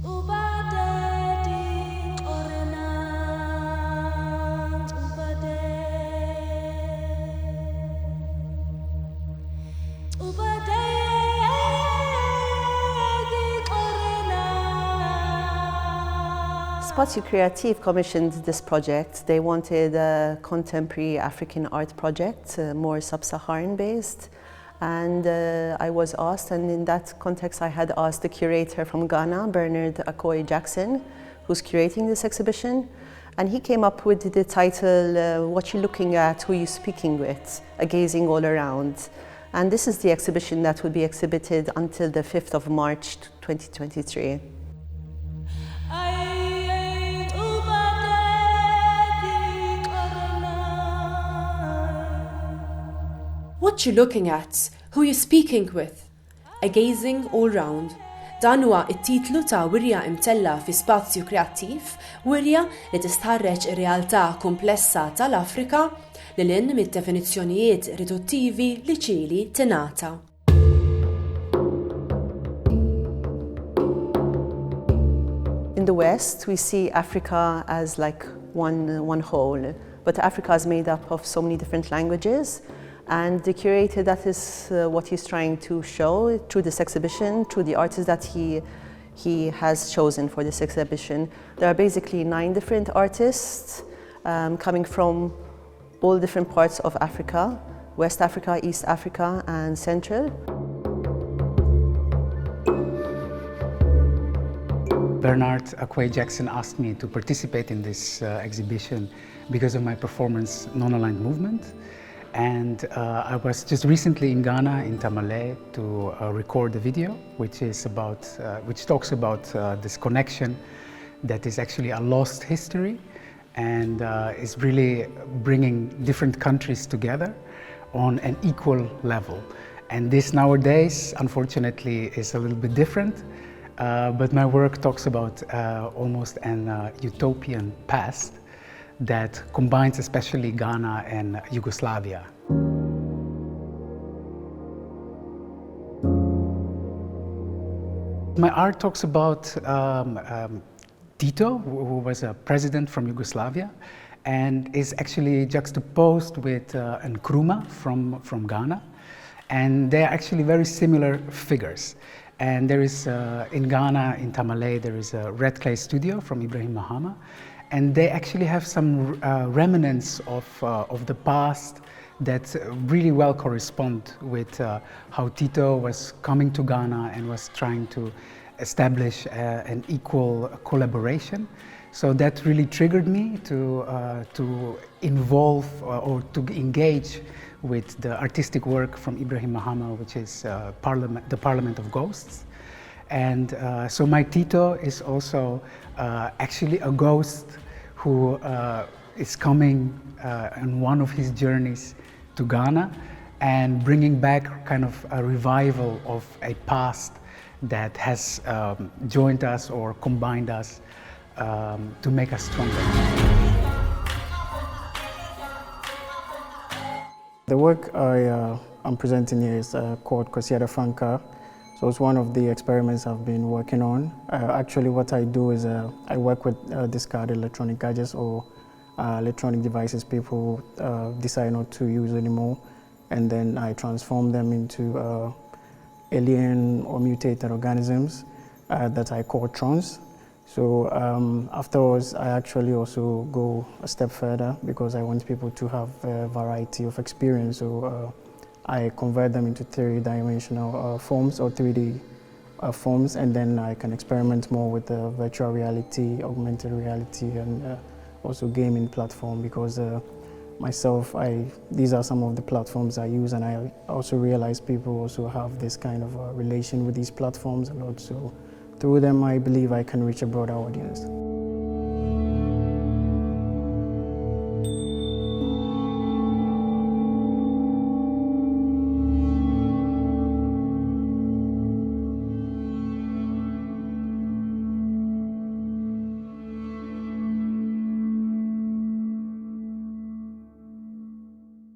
Spazju Kreattiv commissioned this project. They wanted a contemporary African art project, more sub-Saharan based. And I was asked, and in that context I had asked the curator from Ghana, Bernard Akoy Jackson, who's curating this exhibition. And he came up with the title, What You're Looking At, Who You're Speaking With, A Gazing All Around. And this is the exhibition that will be exhibited until the 5th of March 2023. What you're looking at, who you're speaking with, a gazing all round. Dan huwa t-titlu ta' wirja mtellgħa fi Spazju Kreattiv, wirja li tistħarreġ ir-realtà kumplessa tal-Afrika lil hinn mid-definizzjonijiet riduttivi li ġieli tingħata. In the West, we see Africa as like one whole, but Africa is made up of so many different languages. And the curator, that is what he's trying to show through this exhibition, through the artists that he has chosen for this exhibition. There are basically 9 different artists coming from all different parts of Africa, West Africa, East Africa, and Central. Bernard Akoy Jackson asked me to participate in this exhibition because of my performance Non-Aligned Movement. And I was just recently in Ghana, in Tamale, to record a video which talks about this connection that is actually a lost history and is really bringing different countries together on an equal level. And this nowadays, unfortunately, is a little bit different, but my work talks about almost an utopian past that combines especially Ghana and Yugoslavia. My art talks about Tito, who was a president from Yugoslavia, and is actually juxtaposed with Nkrumah from Ghana. And they are actually very similar figures. And there is, in Ghana, in Tamale, there is a red clay studio from Ibrahim Mahama. And they actually have some remnants of the past that really well correspond with how Tito was coming to Ghana and was trying to establish an equal collaboration. So that really triggered me to involve or to engage with the artistic work from Ibrahim Mahama, which is the Parliament of Ghosts. And so my Tito is also actually a ghost who is coming on one of his journeys to Ghana and bringing back kind of a revival of a past that has joined us or combined us to make us stronger. The work I'm presenting here is called Cosiera Franca. So it's one of the experiments I've been working on. Actually, what I do is I work with discarded electronic gadgets or electronic devices people decide not to use anymore, and then I transform them into alien or mutated organisms that I call trons. So afterwards, I actually also go a step further because I want people to have a variety of experience. So I convert them into 3-dimensional forms or 3D forms, and then I can experiment more with virtual reality, augmented reality, and also gaming platform, because these are some of the platforms I use, and I also realize people also have this kind of relation with these platforms a lot. So through them, I believe I can reach a broader audience.